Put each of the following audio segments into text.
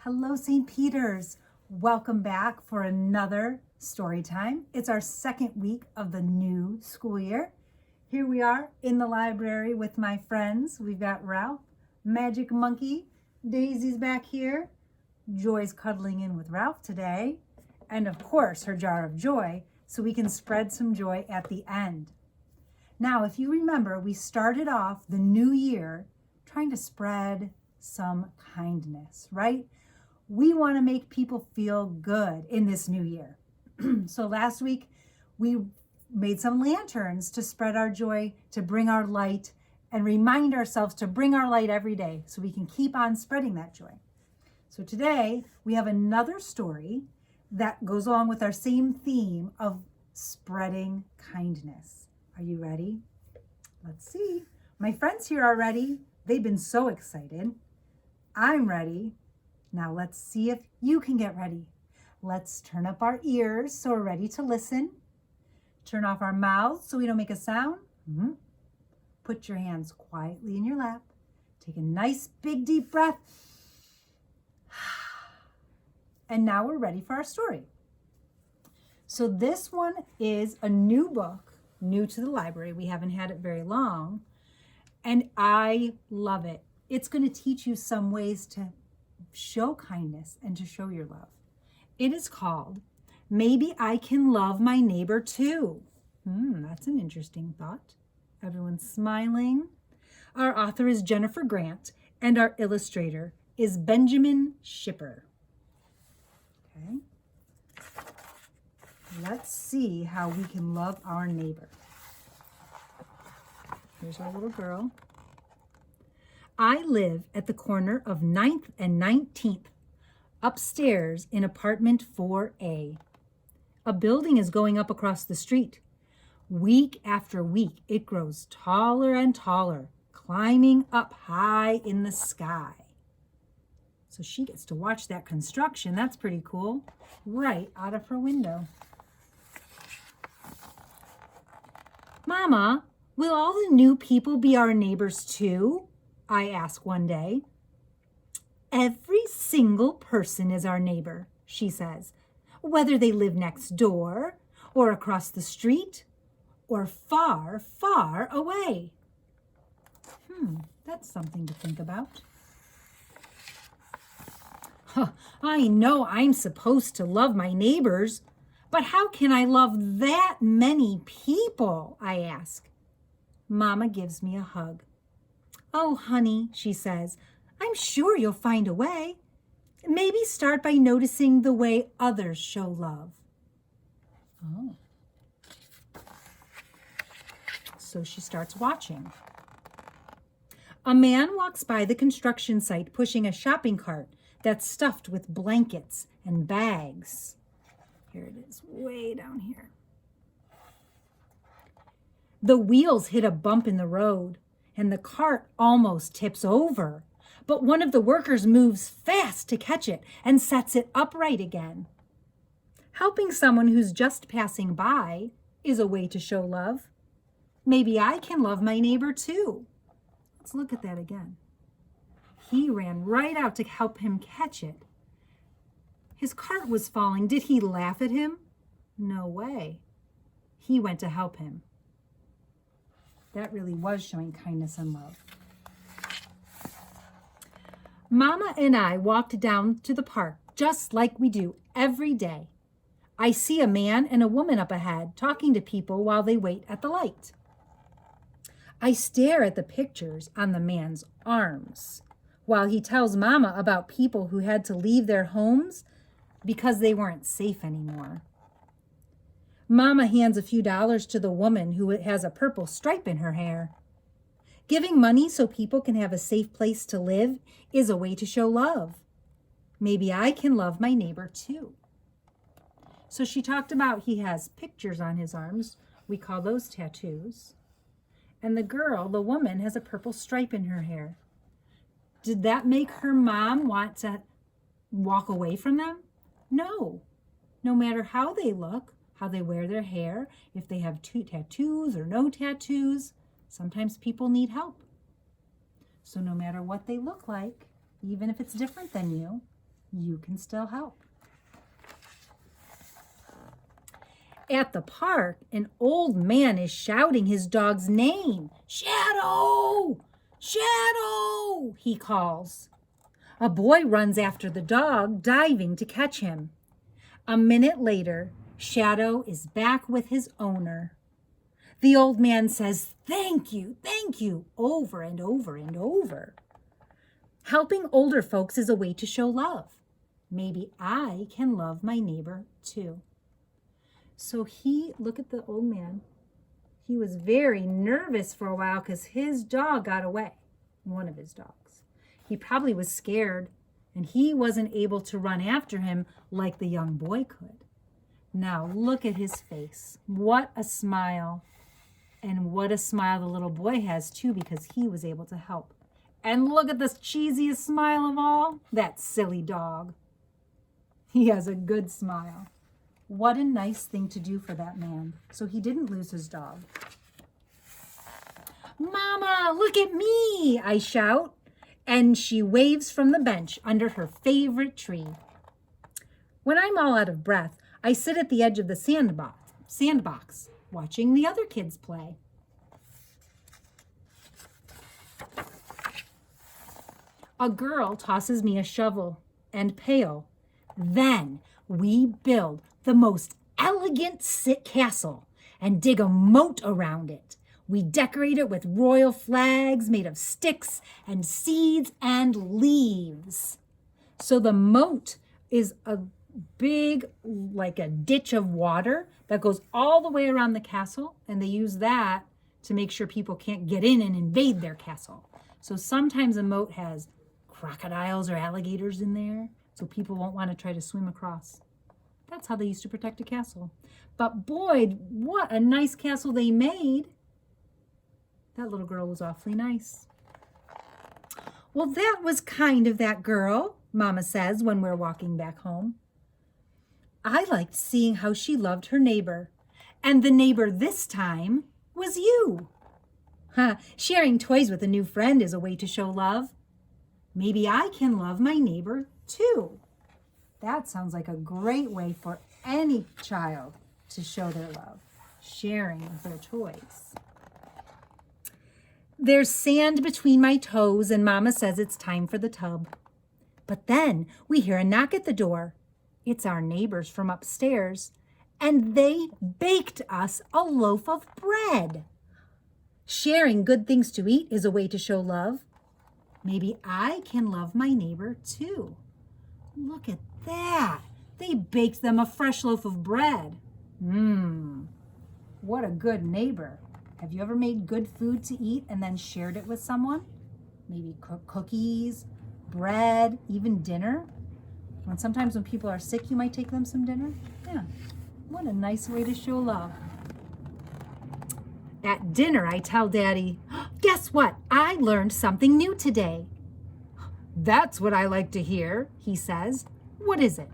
Hello, St. Peter's. Welcome back for another story time. It's our second week of the new school year. Here we are in the library with my friends. We've got Ralph, Magic Monkey, Daisy's back here. Joy's cuddling in with Ralph today. And of course, her jar of joy, so we can spread some joy at the end. Now, if you remember, we started off the new year trying to spread some kindness, right? We want to make people feel good in this new year. So last week, we made some lanterns to spread our joy, to bring our light, and remind ourselves to bring our light every day so we can keep on spreading that joy. So today, we have another story that goes along with our same theme of spreading kindness. Are you ready? Let's see. My friends here are ready. They've been so excited. I'm ready. Now let's see if you can get ready. Let's turn up our ears so we're ready to listen. Turn off our mouths so we don't make a sound. Put your hands quietly in your lap. Take a nice big deep breath. And now we're ready for our story. So this one is a new book, new to the library. We haven't had it very long. And I love it. It's going to teach you some ways to show kindness and to show your love. It is called Maybe I Can Love My Neighbor Too. That's an interesting thought. Everyone's smiling. Our author is Jennifer Grant, and our illustrator is Benjamin Shipper. Okay. Let's see how we can love our neighbor. Here's our little girl. I live at the corner of 9th and 19th, upstairs in apartment 4A. A building is going up across the street. Week after week, it grows taller and taller, climbing up high in the sky. So she gets to watch that construction. That's pretty cool. Right out of her window. Mama, will all the new people be our neighbors too? I ask one day. Every single person is our neighbor, she says, whether they live next door or across the street or far, far away. That's something to think about. I know I'm supposed to love my neighbors, but how can I love that many people? I ask. Mama gives me a hug. Oh, honey, she says, I'm sure you'll find a way. Maybe start by noticing the way others show love. Oh. So she starts watching. A man walks by the construction site pushing a shopping cart that's stuffed with blankets and bags. Here it is, way down here. The wheels hit a bump in the road, and the cart almost tips over. But one of the workers moves fast to catch it and sets it upright again. Helping someone who's just passing by is a way to show love. Maybe I can love my neighbor too. Let's look at that again. He ran right out to help him catch it. His cart was falling. Did he laugh at him? No way. He went to help him. That really was showing kindness and love. Mama and I walked down to the park just like we do every day. I see a man and a woman up ahead talking to people while they wait at the light. I stare at the pictures on the man's arms while he tells Mama about people who had to leave their homes because they weren't safe anymore. Mama hands a few dollars to the woman who has a purple stripe in her hair. Giving money so people can have a safe place to live is a way to show love. Maybe I can love my neighbor too. So she talked about he has pictures on his arms. We call those tattoos. And the girl, the woman, has a purple stripe in her hair. Did that make her mom want to walk away from them? No. No matter how they look, how they wear their hair, if they have tattoos or no tattoos, sometimes people need help. So no matter what they look like, even if it's different than you, you can still help. At the park, an old man is shouting his dog's name. Shadow! Shadow! He calls. A boy runs after the dog, diving to catch him. A minute later, Shadow is back with his owner. The old man says, thank you, over and over and over. Helping older folks is a way to show love. Maybe I can love my neighbor too. So look at the old man. He was very nervous for a while because his dog got away, one of his dogs. He probably was scared and he wasn't able to run after him like the young boy could. Now look at his face. What a smile. And what a smile the little boy has too, because he was able to help. And look at this cheesiest smile of all, that silly dog. He has a good smile. What a nice thing to do for that man. So he didn't lose his dog. Mama, look at me, I shout. And she waves from the bench under her favorite tree. When I'm all out of breath, I sit at the edge of the sandbox, watching the other kids play. A girl tosses me a shovel and pail. Then we build the most elegant castle and dig a moat around it. We decorate it with royal flags made of sticks and seeds and leaves. So the moat is a big, like a ditch of water that goes all the way around the castle, and they use that to make sure people can't get in and invade their castle. So sometimes a moat has crocodiles or alligators in there, so people won't want to try to swim across. That's how they used to protect a castle. But boy, what a nice castle they made. That little girl was awfully nice. Well, that was kind of that girl, Mama says when we're walking back home. I liked seeing how she loved her neighbor. And the neighbor this time was you. Sharing toys with a new friend is a way to show love. Maybe I can love my neighbor too. That sounds like a great way for any child to show their love, sharing their toys. There's sand between my toes and Mama says it's time for the tub. But then we hear a knock at the door. It's our neighbors from upstairs, and they baked us a loaf of bread. Sharing good things to eat is a way to show love. Maybe I can love my neighbor too. Look at that. They baked them a fresh loaf of bread. What a good neighbor. Have you ever made good food to eat and then shared it with someone? Maybe cookies, bread, even dinner? And sometimes when people are sick, you might take them some dinner. Yeah, what a nice way to show love. At dinner, I tell Daddy, guess what? I learned something new today. That's what I like to hear, he says. What is it?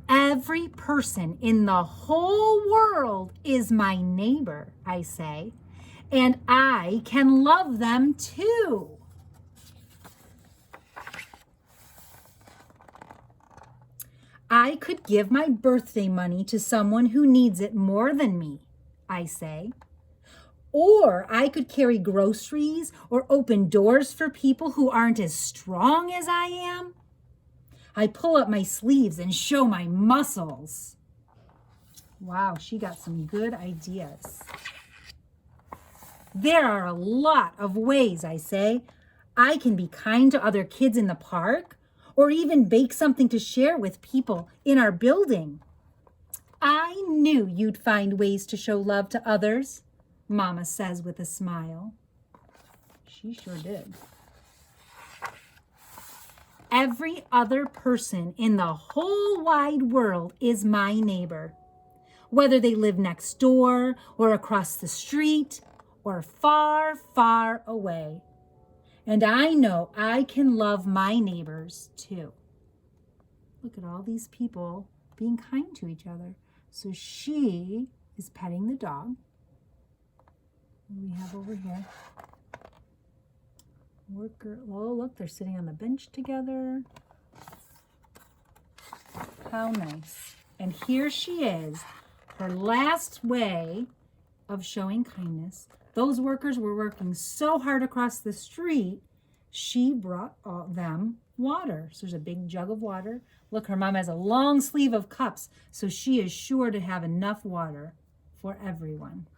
Every person in the whole world is my neighbor, I say, and I can love them too. I could give my birthday money to someone who needs it more than me, I say. Or I could carry groceries or open doors for people who aren't as strong as I am. I pull up my sleeves and show my muscles. Wow, she got some good ideas. There are a lot of ways, I say. I can be kind to other kids in the park, or even bake something to share with people in our building. I knew you'd find ways to show love to others, Mama says with a smile. She sure did. Every other person in the whole wide world is my neighbor, whether they live next door or across the street or far, far away. And I know I can love my neighbors too. Look at all these people being kind to each other. So she is petting the dog. What do we have over here? Worker. Oh, look, they're sitting on the bench together. How nice. And here she is, her last way of showing kindness. Those workers were working so hard across the street, she brought them water. So there's a big jug of water. Look, her mom has a long sleeve of cups, so she is sure to have enough water for everyone.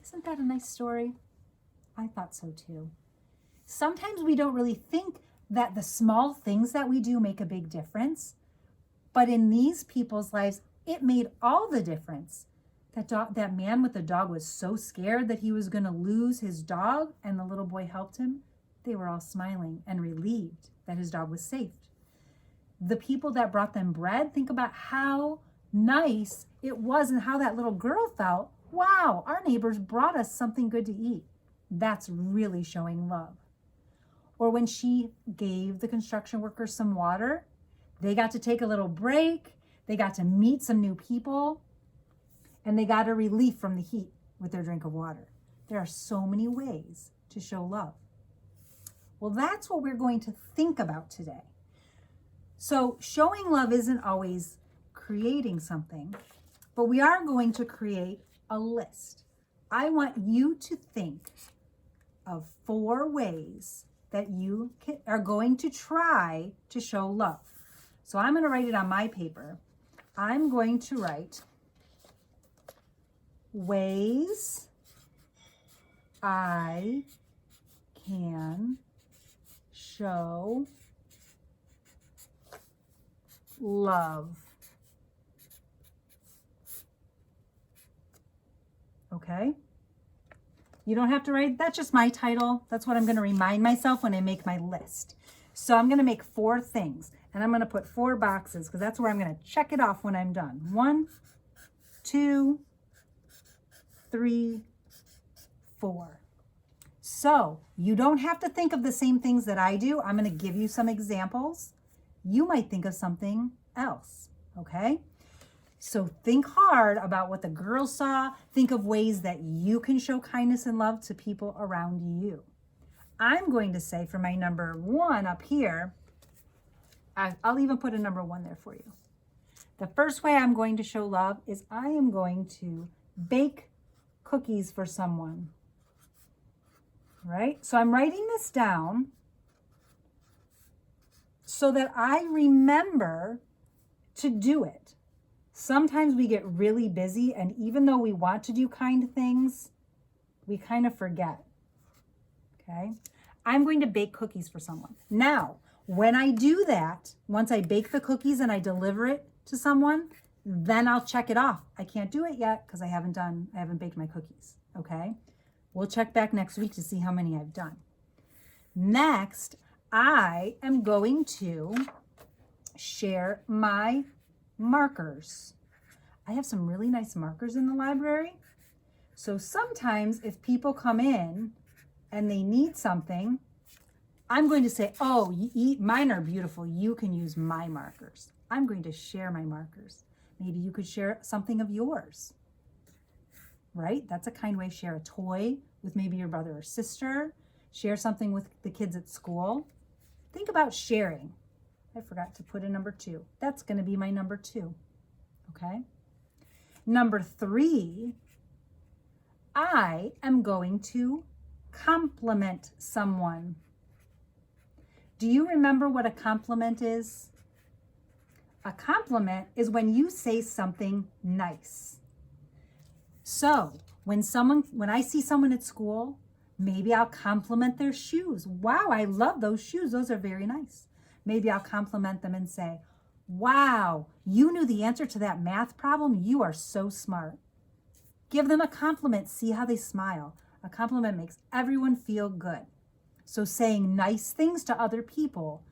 Isn't that a nice story? I thought so too. Sometimes we don't really think that the small things that we do make a big difference, but in these people's lives, it made all the difference. That man with the dog was so scared that he was going to lose his dog, and the little boy helped him. They were all smiling and relieved that his dog was safe. The people that brought them bread, think about how nice it was and how that little girl felt. Wow, our neighbors brought us something good to eat. That's really showing love. Or when she gave the construction workers some water, they got to take a little break. They got to meet some new people. And they got a relief from the heat with their drink of water. There are so many ways to show love. Well, that's what we're going to think about today. So showing love isn't always creating something, but we are going to create a list. I want you to think of 4 ways that you are going to try to show love. So I'm going to write it on my paper. I'm going to write ways I can show love. Okay? You don't have to write, that's just my title. That's what I'm going to remind myself when I make my list. So I'm going to make 4 things, and I'm going to put 4 boxes because that's where I'm going to check it off when I'm done. 1, 2, 3, 4. So you don't have to think of the same things that I do. I'm going to give you some examples. You might think of something else, okay? So think hard about what the girls saw. Think of ways that you can show kindness and love to people around you. I'm going to say for my number 1 up here, I'll even put a number 1 there for you. The first way I'm going to show love is I am going to bake cookies for someone, right? So I'm writing this down so that I remember to do it. Sometimes we get really busy, and even though we want to do kind things, we kind of forget, okay? I'm going to bake cookies for someone. Now, when I do that, once I bake the cookies and I deliver it to someone, then I'll check it off. I can't do it yet because I haven't baked my cookies, okay? We'll check back next week to see how many I've done. Next, I am going to share my markers. I have some really nice markers in the library. So sometimes if people come in and they need something, I'm going to say, oh, mine are beautiful. You can use my markers. I'm going to share my markers. Maybe you could share something of yours, right? That's a kind way. Share a toy with maybe your brother or sister. Share something with the kids at school. Think about sharing. I forgot to put a number 2. That's going to be my number 2, okay? Number 3, I am going to compliment someone. Do you remember what a compliment is? A compliment is when you say something nice. So when I see someone at school, maybe I'll compliment their shoes. Wow, I love those shoes. Those are very nice. Maybe I'll compliment them and say, wow, you knew the answer to that math problem. You are so smart. Give them a compliment. See how they smile. A compliment makes everyone feel good. So saying nice things to other people,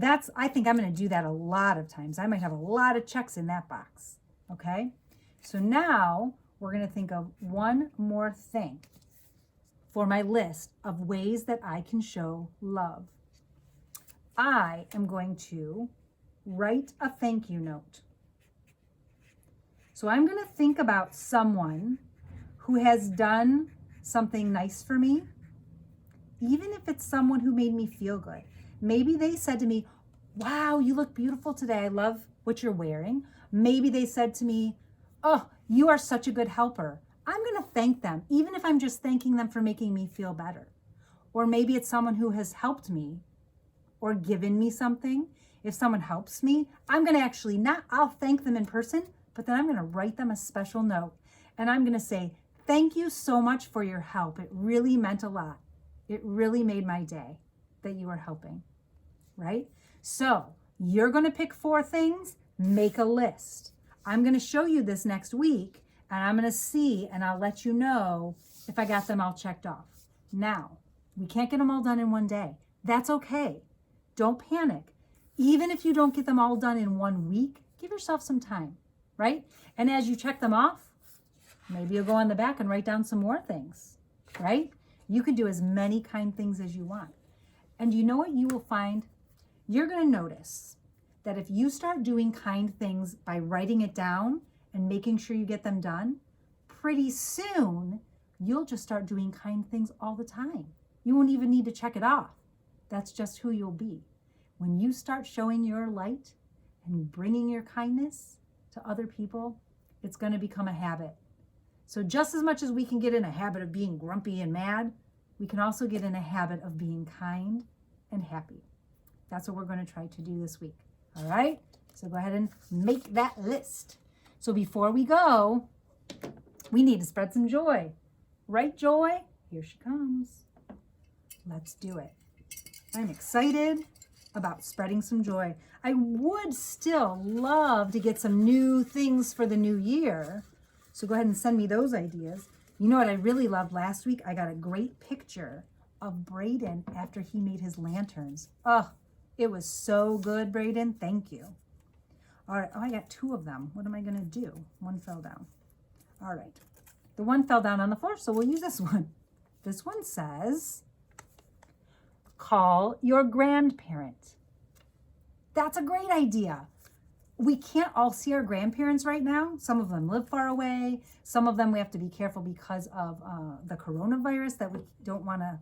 I think I'm going to do that a lot of times. I might have a lot of checks in that box. Okay? So now we're going to think of one more thing for my list of ways that I can show love. I am going to write a thank you note. So I'm going to think about someone who has done something nice for me, even if it's someone who made me feel good. Maybe they said to me, wow, you look beautiful today. I love what you're wearing. Maybe they said to me, oh, you are such a good helper. I'm going to thank them, even if I'm just thanking them for making me feel better. Or maybe it's someone who has helped me or given me something. If someone helps me, I'm going to actually I'll thank them in person, but then I'm going to write them a special note. And I'm going to say, thank you so much for your help. It really meant a lot. It really made my day that you were helping, right? So you're going to pick 4 things, make a list. I'm going to show you this next week, and I'm going to see, and I'll let you know if I got them all checked off. Now, we can't get them all done in one day. That's okay. Don't panic. Even if you don't get them all done in 1 week, give yourself some time, right? And as you check them off, maybe you'll go on the back and write down some more things, right? You can do as many kind things as you want. And you know what you will find? You're going to notice that if you start doing kind things by writing it down and making sure you get them done, pretty soon you'll just start doing kind things all the time. You won't even need to check it off. That's just who you'll be. When you start showing your light and bringing your kindness to other people, it's going to become a habit. So just as much as we can get in a habit of being grumpy and mad, we can also get in a habit of being kind and happy. That's what we're going to try to do this week. All right? So go ahead and make that list. So before we go, we need to spread some joy. Right, Joy? Here she comes. Let's do it. I'm excited about spreading some joy. I would still love to get some new things for the new year. So go ahead and send me those ideas. You know what I really loved last week? I got a great picture of Braden after he made his lanterns. Oh, it was so good, Braden. Thank you. All right. Oh, I got 2 of them. What am I going to do? One fell down. All right. The one fell down on the floor, so we'll use this one. This one says, call your grandparent. That's a great idea. We can't all see our grandparents right now. Some of them live far away. Some of them we have to be careful because of the coronavirus, that we don't want to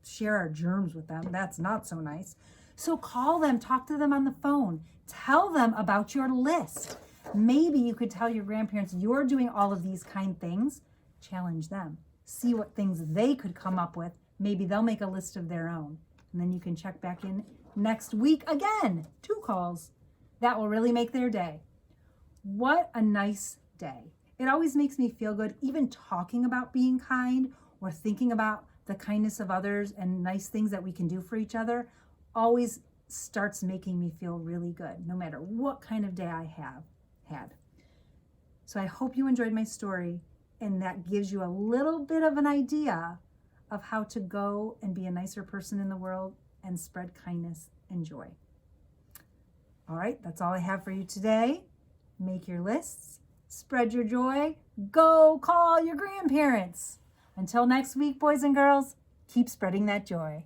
share our germs with them. That's not so nice. So call them, talk to them on the phone. Tell them about your list. Maybe you could tell your grandparents you're doing all of these kind things. Challenge them. See what things they could come up with. Maybe they'll make a list of their own. And then you can check back in next week again. 2 calls. That will really make their day. What a nice day. It always makes me feel good, even talking about being kind or thinking about the kindness of others and nice things that we can do for each other always starts making me feel really good, no matter what kind of day I have had. So I hope you enjoyed my story, and that gives you a little bit of an idea of how to go and be a nicer person in the world and spread kindness and joy. All right, that's all I have for you today. Make your lists, spread your joy, go call your grandparents. Until next week, boys and girls, keep spreading that joy.